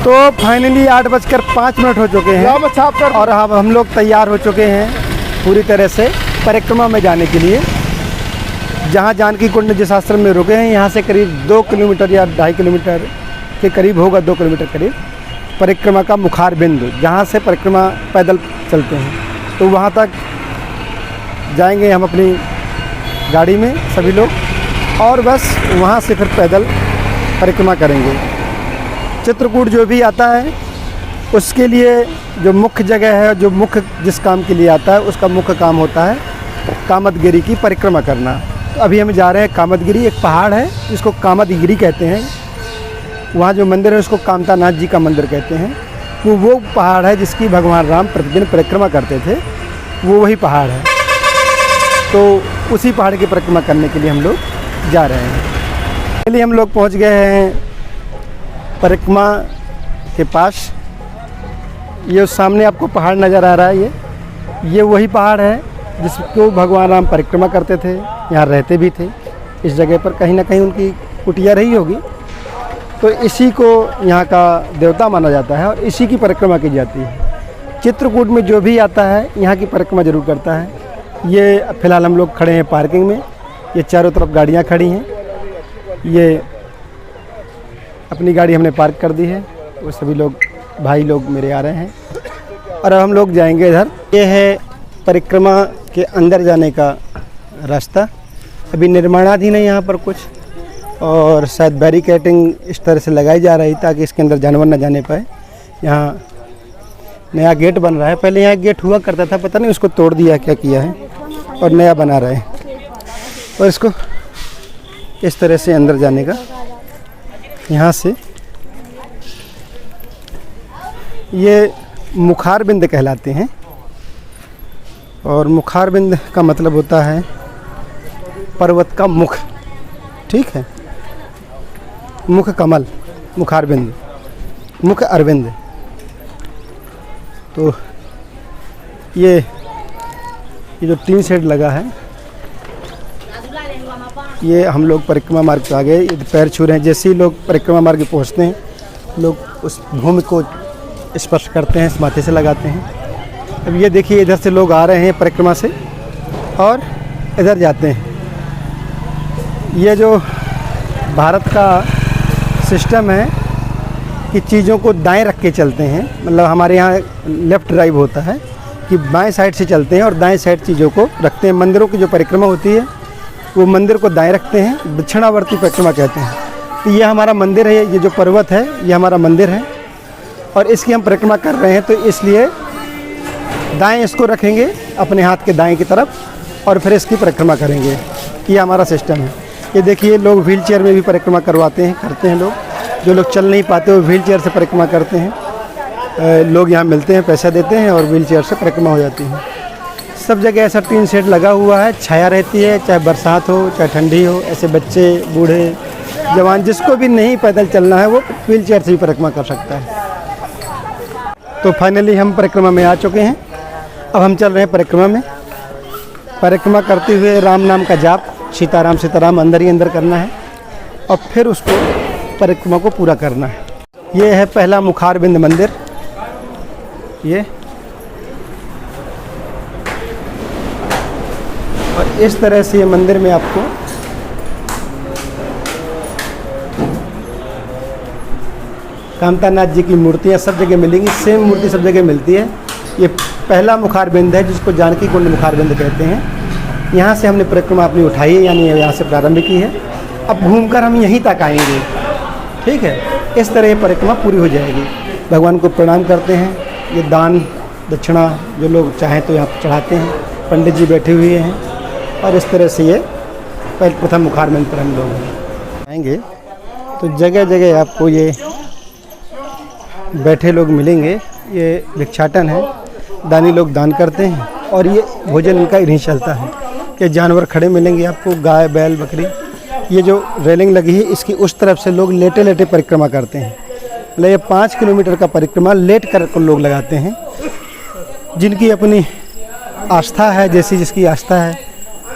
तो फाइनली 8:05 हो चुके हैं और अब हम लोग तैयार हो चुके हैं पूरी तरह से परिक्रमा में जाने के लिए। जहाँ जानकी कुंड जिस आश्रम में रुके हैं यहाँ से करीब 2 किलोमीटर या 2.5 किलोमीटर के करीब होगा, 2 किलोमीटर करीब परिक्रमा का मुखार बिंदु, जहाँ से परिक्रमा पैदल चलते हैं। तो वहाँ तक जाएंगे हम अपनी गाड़ी में सभी लोग, और बस वहाँ से फिर पैदल परिक्रमा करेंगे। चित्रकूट जो भी आता है उसके लिए जो मुख्य जगह है, जो मुख्य जिस काम के लिए आता है उसका मुख्य काम होता है कामदगिरी की परिक्रमा करना। तो अभी हम जा रहे हैं कामदगिरी, एक पहाड़ है जिसको कामदगिरी कहते हैं। वहाँ जो मंदिर है उसको कामतानाथ जी का मंदिर कहते हैं। वो पहाड़ है जिसकी भगवान राम प्रतिदिन परिक्रमा करते थे, वो वही पहाड़ है। तो उसी पहाड़ की परिक्रमा करने के लिए हम लोग जा रहे हैं। पहले हम लोग पहुँच गए हैं परिक्रमा के पास। ये सामने आपको पहाड़ नज़र आ रहा है, ये वही पहाड़ है जिसको भगवान राम परिक्रमा करते थे, यहाँ रहते भी थे। इस जगह पर कहीं ना कहीं उनकी कुटिया रही होगी, तो इसी को यहाँ का देवता माना जाता है और इसी की परिक्रमा की जाती है। चित्रकूट में जो भी आता है यहाँ की परिक्रमा ज़रूर करता है। ये फ़िलहाल हम लोग खड़े हैं पार्किंग में, ये चारों तरफ गाड़ियाँ खड़ी हैं। ये अपनी गाड़ी हमने पार्क कर दी है, वो सभी लोग भाई लोग मेरे आ रहे हैं और अब हम लोग जाएंगे इधर। ये है परिक्रमा के अंदर जाने का रास्ता। अभी निर्माणाधीन है यहाँ पर कुछ, और शायद बैरिकेटिंग इस तरह से लगाई जा रही ताकि इसके अंदर जानवर न जाने पाए। यहाँ नया गेट बन रहा है, पहले यहाँ गेट हुआ करता था, पता नहीं उसको तोड़ दिया क्या किया है, और नया बना रहे हैं। और इसको इस तरह से अंदर जाने का, यहाँ से ये मुखार बिंद कहलाते हैं। और मुखार बिंद का मतलब होता है पर्वत का मुख, ठीक है, मुख कमल, मुखार बिंद, मुख अरविंद। तो ये जो टीन शेड लगा है, ये हम लोग परिक्रमा मार्ग पे आ गए। ये पैर छू रहे हैं, जैसे ही लोग परिक्रमा मार्ग पे पहुँचते हैं लोग उस भूमि को स्पर्श करते हैं, माथे से लगाते हैं। अब ये देखिए इधर से लोग आ रहे हैं परिक्रमा से और इधर जाते हैं। ये जो भारत का सिस्टम है कि चीज़ों को दाएं रख के चलते हैं, मतलब हमारे यहाँ लेफ़्ट ड्राइव होता है कि बाएं साइड से चलते हैं और दाएं साइड चीज़ों को रखते हैं। मंदिरों की जो परिक्रमा होती है वो मंदिर को दाएं रखते हैं, दक्षिणावर्ती परिक्रमा कहते हैं। तो ये हमारा मंदिर है, ये जो पर्वत है ये हमारा मंदिर है और इसकी हम परिक्रमा कर रहे हैं। तो इसलिए दाएं इसको रखेंगे अपने हाथ के दाएं की तरफ और फिर इसकी परिक्रमा करेंगे। ये हमारा सिस्टम है। ये देखिए लोग व्हील चेयर में भी परिक्रमा करते हैं लोग। जो लोग चल नहीं पाते वो व्हील चेयर से परिक्रमा करते हैं। लोग यहाँ मिलते हैं, पैसा देते हैं और व्हील चेयर से परिक्रमा हो जाती है। सब जगह ऐसा टीन शेड लगा हुआ है, छाया रहती है, चाहे बरसात हो चाहे ठंडी हो। ऐसे बच्चे, बूढ़े, जवान, जिसको भी नहीं पैदल चलना है वो व्हील चेयर से भी परिक्रमा कर सकता है। तो फाइनली हम परिक्रमा में आ चुके हैं। अब हम चल रहे हैं परिक्रमा में। परिक्रमा करते हुए राम नाम का जाप, सीताराम सीताराम अंदर ही अंदर करना है और फिर उसको परिक्रमा को पूरा करना है। ये है पहला मुखार बिंद मंदिर। ये और इस तरह से ये मंदिर में आपको कामतानाथ जी की मूर्तियाँ सब जगह मिलेंगी। सेम मूर्ति सब जगह मिलती है। ये पहला मुखार बिंद है जिसको जानकी कुंड मुखार बिंद कहते हैं। यहाँ से हमने परिक्रमा अपनी उठाई है, यानी यहाँ से प्रारंभ की है। अब घूमकर हम यहीं तक आएंगे, ठीक है। इस तरह ये परिक्रमा पूरी हो जाएगी। भगवान को प्रणाम करते हैं। ये दान दक्षिणा जो लोग चाहें तो यहाँ पर चढ़ाते हैं। पंडित जी बैठे हुए हैं और इस तरह से ये प्रथम मुखार बिंद पर हम लोग आएंगे। तो जगह जगह आपको ये बैठे लोग मिलेंगे। ये भिक्षाटन है, दानी लोग दान करते हैं और ये भोजन इनका इन्हीं चलता है। ये जानवर खड़े मिलेंगे आपको, गाय, बैल, बकरी। ये जो रेलिंग लगी है इसकी उस तरफ से लोग लेटे लेटे परिक्रमा करते हैं। मतलब ये 5 किलोमीटर का परिक्रमा लेट कर लोग लगाते हैं। जिनकी अपनी आस्था है, जैसी जिसकी आस्था है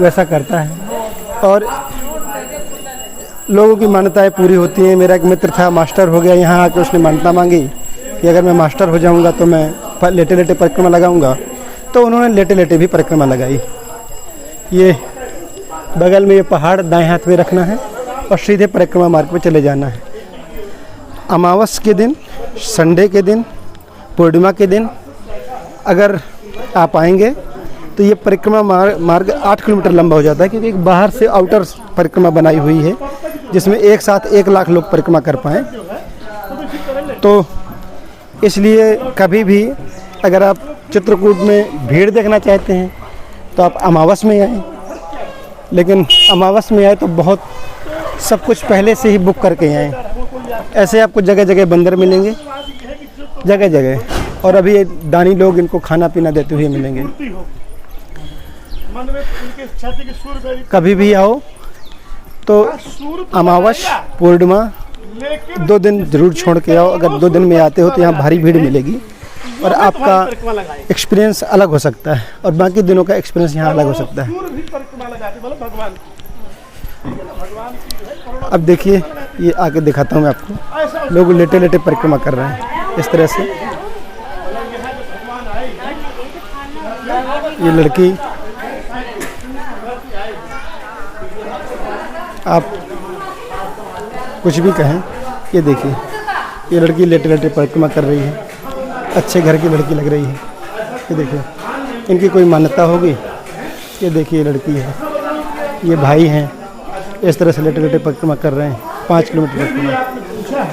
वैसा करता है और लोगों की मान्यताएं पूरी होती हैं। मेरा एक मित्र था, मास्टर हो गया, यहाँ आके उसने मान्यता मांगी कि अगर मैं मास्टर हो जाऊंगा तो मैं लेटे लेटे परिक्रमा लगाऊंगा, तो उन्होंने लेटे लेटे भी परिक्रमा लगाई। ये बगल में ये पहाड़ दाएं हाथ में रखना है और सीधे परिक्रमा मार्ग पे चले जाना है। अमावस के दिन, संडे के दिन, पूर्णिमा के दिन अगर आप आएंगे तो ये परिक्रमा मार्ग 8 किलोमीटर लंबा हो जाता है, क्योंकि एक बाहर से आउटर परिक्रमा बनाई हुई है जिसमें एक साथ 1 लाख लोग परिक्रमा कर पाएँ। तो इसलिए कभी भी अगर आप चित्रकूट में भीड़ देखना चाहते हैं तो आप अमावस में आएँ, लेकिन अमावस में आए तो बहुत सब कुछ पहले से ही बुक करके आएँ। ऐसे आपको जगह जगह बंदर मिलेंगे, जगह जगह, और अभी ये दानी लोग इनको खाना पीना देते हुए मिलेंगे। कभी भी आओ तो अमावस पूर्णिमा 2 दिन ज़रूर छोड़ के आओ। अगर 2 दिन में आते हो तो यहाँ भारी भीड़ मिलेगी और आपका एक्सपीरियंस अलग हो सकता है और बाकी दिनों का एक्सपीरियंस यहाँ अलग हो सकता है। अब देखिए, ये आगे दिखाता हूँ मैं आपको। लोग लेटे लेटे परिक्रमा कर रहे हैं इस तरह से। ये लड़की, आप कुछ भी कहें, ये देखिए, ये लड़की लेटे लेटे परिक्रमा कर रही है। अच्छे घर की लड़की लग रही है। ये देखिए, इनकी कोई मान्यता होगी। ये देखिए, ये लड़की है, ये भाई हैं, इस तरह से लेटे लेटे परिक्रमा कर रहे हैं 5 किलोमीटर परिक्रमा।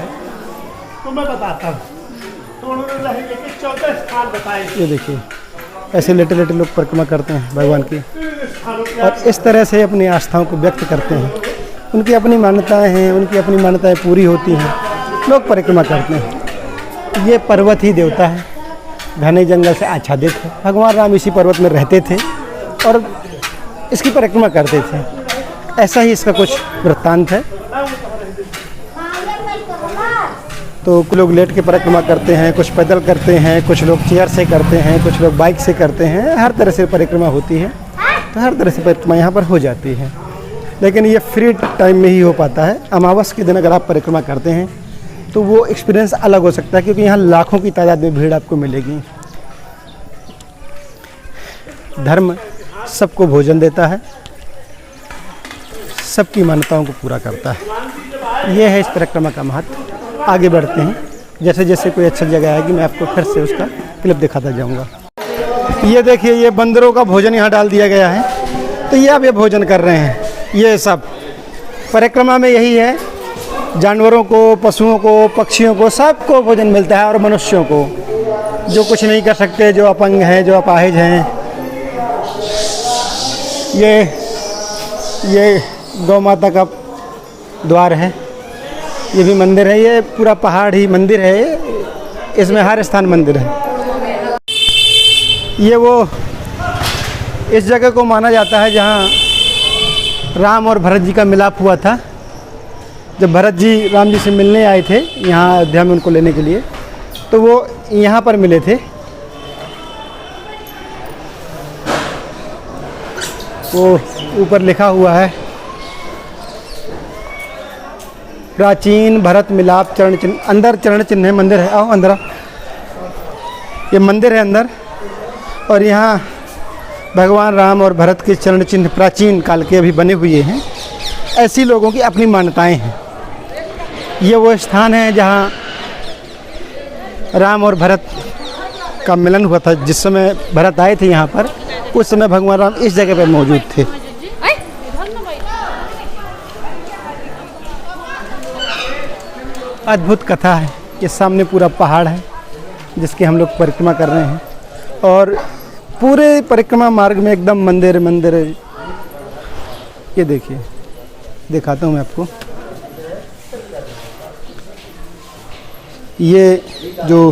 तो मैं बताता हूँ, तो उन्होंने 14 स्थान बताए। ये देखिए, ऐसे लेटे लेटे लोग परिक्रमा करते हैं भगवान की और इस तरह से अपनी आस्थाओं को व्यक्त करते हैं। उनकी अपनी मान्यताएं हैं, उनकी अपनी मान्यताएं पूरी होती हैं, लोग परिक्रमा करते हैं। ये पर्वत ही देवता है, घने जंगल से आच्छादित है। भगवान राम इसी पर्वत में रहते थे और इसकी परिक्रमा करते थे। ऐसा ही इसका कुछ वृत्तांत है। तो कुछ लोग लेट के परिक्रमा करते हैं, कुछ पैदल करते हैं, कुछ लोग चेयर से करते हैं, कुछ लोग बाइक से करते हैं। हर तरह से परिक्रमा होती है, तो हर तरह से परिक्रमा यहाँ पर हो जाती है। लेकिन ये फ्री टाइम में ही हो पाता है। अमावस के दिन अगर आप परिक्रमा करते हैं तो वो एक्सपीरियंस अलग हो सकता है, क्योंकि यहाँ लाखों की तादाद में भीड़ आपको मिलेगी। धर्म सबको भोजन देता है, सबकी मान्यताओं को पूरा करता है। ये है इस परिक्रमा का महत्व। आगे बढ़ते हैं, जैसे जैसे कोई अच्छी जगह आएगी मैं आपको फिर से उसका क्लिप दिखाता जाऊंगा। ये देखिए, ये बंदरों का भोजन यहाँ डाल दिया गया है, तो ये अब ये भोजन कर रहे हैं। ये सब परिक्रमा में यही है, जानवरों को, पशुओं को, पक्षियों को, सबको भोजन मिलता है। और मनुष्यों को, जो कुछ नहीं कर सकते, जो अपंग हैं, जो अपाहिज हैं। ये गौ माता का द्वार है, ये भी मंदिर है। ये पूरा पहाड़ ही मंदिर है, इसमें हर स्थान मंदिर है। ये वो इस जगह को माना जाता है जहाँ राम और भरत जी का मिलाप हुआ था। जब भरत जी राम जी से मिलने आए थे यहाँ अयोध्या में उनको लेने के लिए, तो वो यहाँ पर मिले थे। वो ऊपर लिखा हुआ है, प्राचीन भरत मिलाप चरण चिन्ह। अंदर चरण चिन्ह है, मंदिर है। आओ अंदर आओ। ये मंदिर है अंदर, और यहाँ भगवान राम और भरत के चरण चिन्ह प्राचीन काल के अभी बने हुए हैं। ऐसी लोगों की अपनी मान्यताएं हैं। ये वो स्थान है जहाँ राम और भरत का मिलन हुआ था। जिस समय भरत आए थे यहाँ पर, उस समय भगवान राम इस जगह पर मौजूद थे। अद्भुत कथा है। ये सामने पूरा पहाड़ है जिसके हम लोग परिक्रमा कर रहे हैं, और पूरे परिक्रमा मार्ग में एकदम मंदिर मंदिर। ये देखिए, दिखाता हूँ मैं आपको। ये जो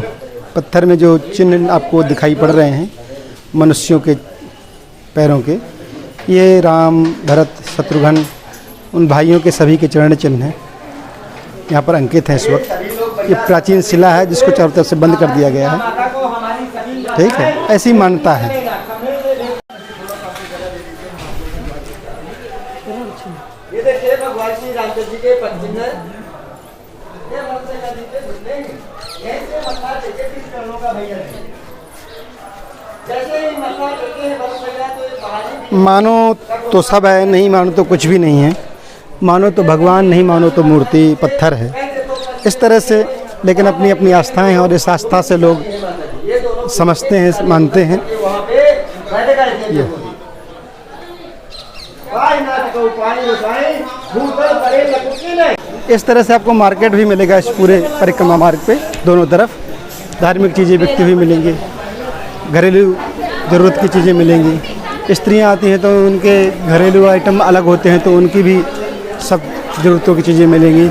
पत्थर में जो चिन्ह आपको दिखाई पड़ रहे हैं मनुष्यों के पैरों के, ये राम, भरत, शत्रुघ्न, उन भाइयों के सभी के चरण चिन्ह हैं। यहाँ पर अंकित है इस वक्त। ये प्राचीन शिला है जिसको चारों तरफ से बंद कर दिया गया है। ठीक है, ऐसी मान्यता है। ये देखिए भगवान श्री रामचंद्र जी के पंचिन्ह मानो तो सब है, नहीं मानो तो कुछ भी नहीं है। मानो तो भगवान, नहीं मानो तो मूर्ति पत्थर है, इस तरह से। लेकिन अपनी अपनी आस्थाएं हैं और इस आस्था से लोग समझते हैं, मानते हैं। ये इस तरह से आपको मार्केट भी मिलेगा इस पूरे परिक्रमा मार्ग पे। दोनों तरफ धार्मिक चीज़ें बिकती हुई मिलेंगी, घरेलू ज़रूरत की चीज़ें मिलेंगी। स्त्रियां आती हैं तो उनके घरेलू आइटम अलग होते हैं, तो उनकी भी सब ज़रूरतों की चीज़ें मिलेंगी।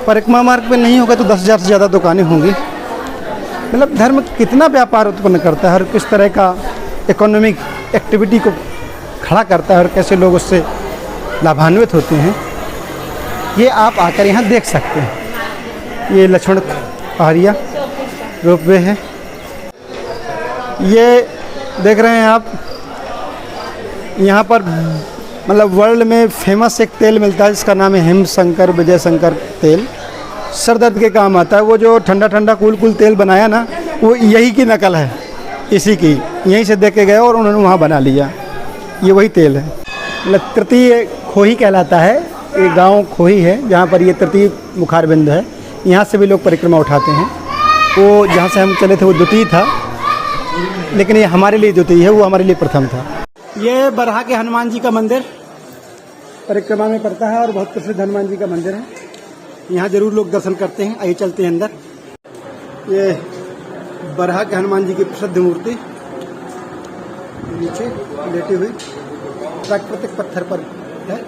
परिक्रमा मार्ग पे नहीं होगा तो 10,000 से ज़्यादा दुकानें होंगी। मतलब धर्म कितना व्यापार उत्पन्न करता है और किस तरह का इकोनॉमिक एक्टिविटी को खड़ा करता है और कैसे लोग उससे लाभान्वित होते हैं, ये आप आकर यहाँ देख सकते हैं। ये लक्ष्मण पहाड़िया रोपवे है। ये देख रहे हैं आप, यहाँ पर मतलब वर्ल्ड में फेमस एक तेल मिलता है जिसका नाम है हिमशंकर विजय शंकर तेल। सर दर्द के काम आता है। वो जो ठंडा ठंडा कूल कूल तेल बनाया ना, वो यही की नकल है, इसी की। यहीं से देख के गए और उन्होंने वहाँ बना लिया। ये वही तेल है। मतलब तृतीय खोही कहलाता है। ये गांव खोही है जहाँ पर ये तृतीय मुखारबिंद है। यहाँ से भी लोग परिक्रमा उठाते हैं। वो जहाँ से हम चले थे वो द्वितीय था, लेकिन ये हमारे लिए द्वितीय है, वो हमारे लिए प्रथम था। ये बरहा के हनुमान जी का मंदिर परिक्रमा में पड़ता है और बहुत प्रसिद्ध हनुमान जी का मंदिर है। यहाँ जरूर लोग दर्शन करते हैं। आइए चलते हैं अंदर। ये बरहा के हनुमान जी की प्रसिद्ध मूर्ति नीचे लेटी हुई प्राकृतिक पत्थर पर है।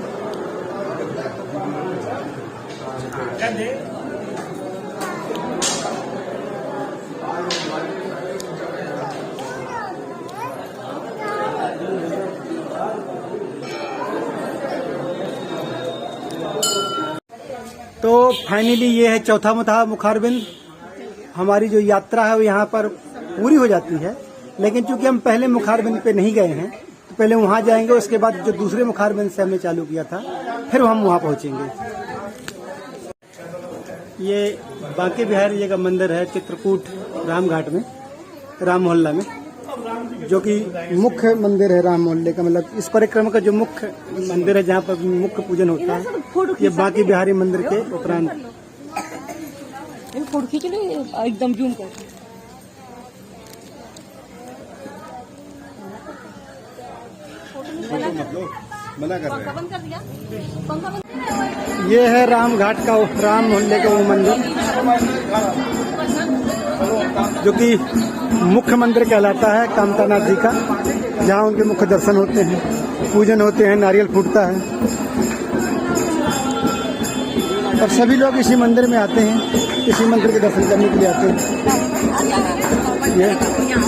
तो फाइनली ये है चौथा मुखारबिंद। हमारी जो यात्रा है वो यहाँ पर पूरी हो जाती है। लेकिन चूंकि हम पहले मुखारबिंद पे नहीं गए हैं तो पहले वहाँ जाएंगे, उसके बाद जो दूसरे मुखारबिंद से हमने चालू किया था फिर हम वहाँ पहुँचेंगे। ये बांके बिहारी जी का मंदिर है चित्रकूट रामघाट में, राम मोहल्ला में, जो कि मुख्य मंदिर है राम मोहल्ले का। मतलब इस परिक्रमा का जो मुख्य मंदिर है जहाँ पर मुख्य पूजन होता है, ये बांके बिहारी मंदिर के उपरांत। फोटो खींच ले एकदम जूम कर। मना कर रहे हैं। ये है रामघाट का, राम मोहल्ले का वो मंदिर जो कि मुख्य मंदिर कहलाता है कामतानाथ जी का, जहाँ उनके मुख्य दर्शन होते हैं, पूजन होते हैं, नारियल फूटता है और सभी लोग इसी मंदिर में आते हैं, इसी मंदिर के दर्शन करने के लिए आते हैं।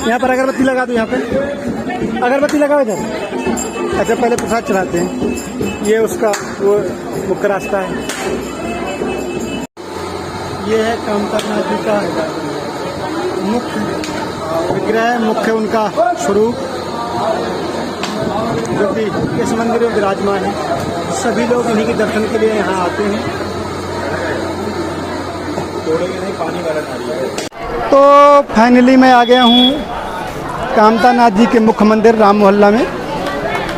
यहाँ पर अगरबत्ती लगा दो, यहाँ पे अगरबत्ती लगाओ इधर। अच्छा, पहले प्रसाद चढ़ाते हैं। ये उसका वो मुख्य रास्ता है। ये है कामतानाथ जी का मुख्य विग्रह, मुख्य उनका स्वरूप जो कि इस मंदिर में विराजमान है। सभी लोग इन्हीं के दर्शन के लिए यहाँ आते हैं। तो फाइनली मैं आ गया हूँ कामतानाथ जी के मुख्य मंदिर राम मोहल्ला में।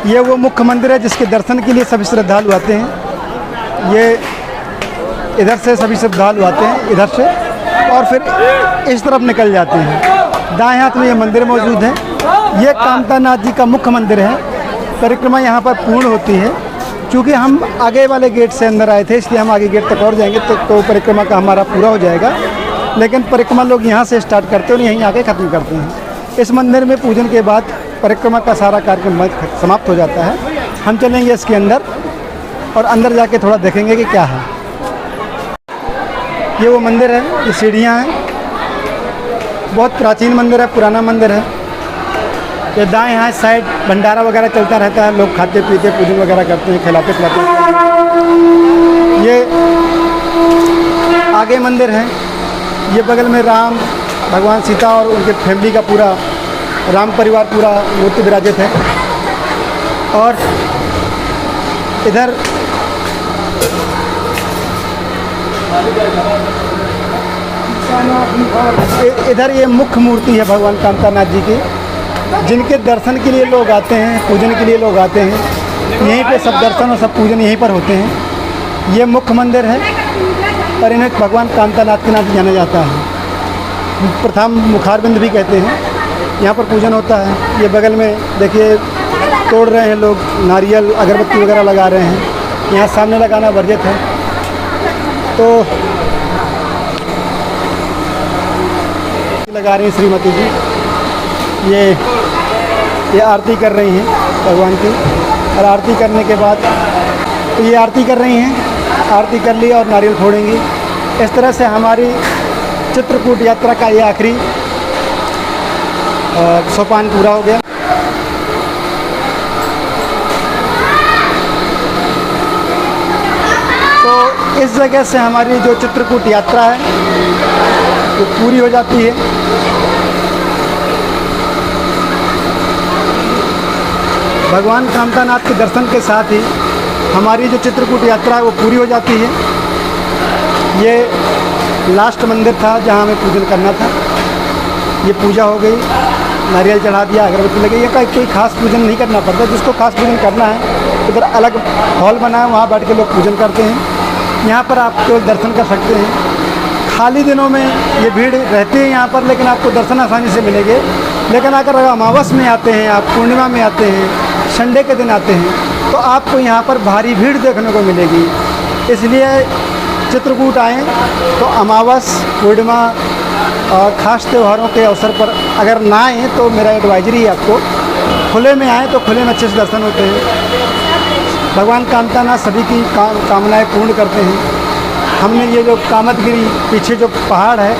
ये वो मुख्य मंदिर है जिसके दर्शन के लिए सभी श्रद्धालु आते हैं। ये इधर से सभी श्रद्धालु आते हैं, इधर से, और फिर इस तरफ निकल जाते हैं। दाएं हाथ में ये मंदिर मौजूद है। ये कामतानाथ जी का मुख्य मंदिर है। परिक्रमा यहाँ पर पूर्ण होती है। क्योंकि हम आगे वाले गेट से अंदर आए थे, इसलिए हम आगे गेट तक और जाएंगे तो परिक्रमा का हमारा पूरा हो जाएगा। लेकिन परिक्रमा लोग यहाँ से स्टार्ट करते हैं और यहीं आके ख़त्म करते हैं। इस मंदिर में पूजन के बाद परिक्रमा का सारा कार्यक्रम समाप्त हो जाता है। हम चलेंगे इसके अंदर और अंदर जाके थोड़ा देखेंगे कि क्या है। ये वो मंदिर है, ये सीढ़ियाँ हैं। बहुत प्राचीन मंदिर है, पुराना मंदिर है। ये दाएं हाथ साइड भंडारा वगैरह चलता रहता है। लोग खाते पीते पूजन वगैरह करते हैं, खिलाते पिलाते हैं। ये आगे मंदिर है। ये बगल में राम, भगवान सीता और उनके फैमिली का पूरा राम परिवार पूरा मूर्ति विराजित है। और इधर ये मुख्य मूर्ति है भगवान कामतानाथ जी की, जिनके दर्शन के लिए लोग आते हैं, पूजन के लिए लोग आते हैं। यहीं पे सब दर्शन और सब पूजन यहीं पर होते हैं। ये मुख्य मंदिर है और इन्हें भगवान कामतानाथ के नाम से जाना जाता है। प्रथम मुखारबिंद भी कहते हैं। यहाँ पर पूजन होता है। ये बगल में देखिए तोड़ रहे हैं लोग, नारियल अगरबत्ती वगैरह लगा रहे हैं। यहाँ सामने लगाना वर्जित है। तो लगा रही हैं श्रीमती जी, ये आरती कर रही हैं भगवान की। और आरती करने के बाद तो ये आरती कर रही हैं, आरती कर ली और नारियल फोड़ेंगी। इस तरह से हमारी चित्रकूट यात्रा का ये आखिरी सोपान पूरा हो गया। तो इस जगह से हमारी जो चित्रकूट यात्रा है वो पूरी हो जाती है। भगवान कामतानाथ के दर्शन के साथ ही हमारी जो चित्रकूट यात्रा है वो पूरी हो जाती है। ये लास्ट मंदिर था जहाँ हमें पूजन करना था। ये पूजा हो गई, नारियल चढ़ा दिया, अगरबत्ती लगी। ये कोई खास पूजन नहीं करना पड़ता। जिसको खास पूजन करना है इधर अलग हॉल बना है, वहाँ बैठ के लोग पूजन करते हैं। यहाँ पर आप केवल दर्शन कर सकते हैं। खाली दिनों में ये भीड़ रहती है यहाँ पर, लेकिन आपको दर्शन आसानी से मिलेंगे। लेकिन अगर अमावस में आते हैं, आप पूर्णिमा में आते हैं, संडे के दिन आते हैं, तो आपको यहाँ पर भारी भीड़ देखने को मिलेगी। इसलिए चित्रकूट आएँ तो अमावस, पूर्णिमा और ख़ास त्योहारों के अवसर पर अगर ना आएँ तो मेरा एडवाइजरी है आपको खुले में आएँ, तो खुले में अच्छे से दर्शन होते हैं। भगवान कामतानाथ सभी की कामनाएं पूर्ण करते हैं। हमने ये जो कामतगिरी पीछे जो पहाड़ है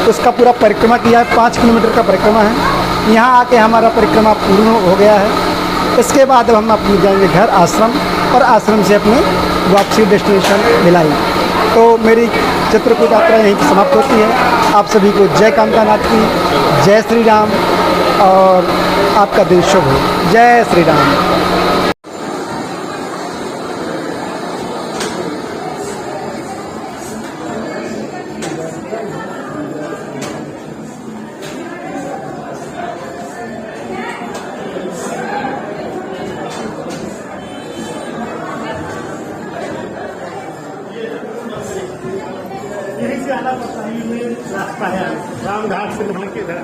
उसका पूरा परिक्रमा किया है। 5 किलोमीटर का परिक्रमा है। यहाँ आके हमारा परिक्रमा पूर्ण हो गया है। इसके बाद हम अपने जाएंगे घर आश्रम, और आश्रम से अपने वापसी डेस्टिनेशन भिलाई। तो मेरी चित्रकूट यात्रा यहीं समाप्त होती है। आप सभी को जय कामतानाथ की, जय श्री राम, और आपका दिन शुभ हो। जय श्री राम। यहीं से आना पड़ता है, ये रास्ता है रामघाट से निकल के इधर।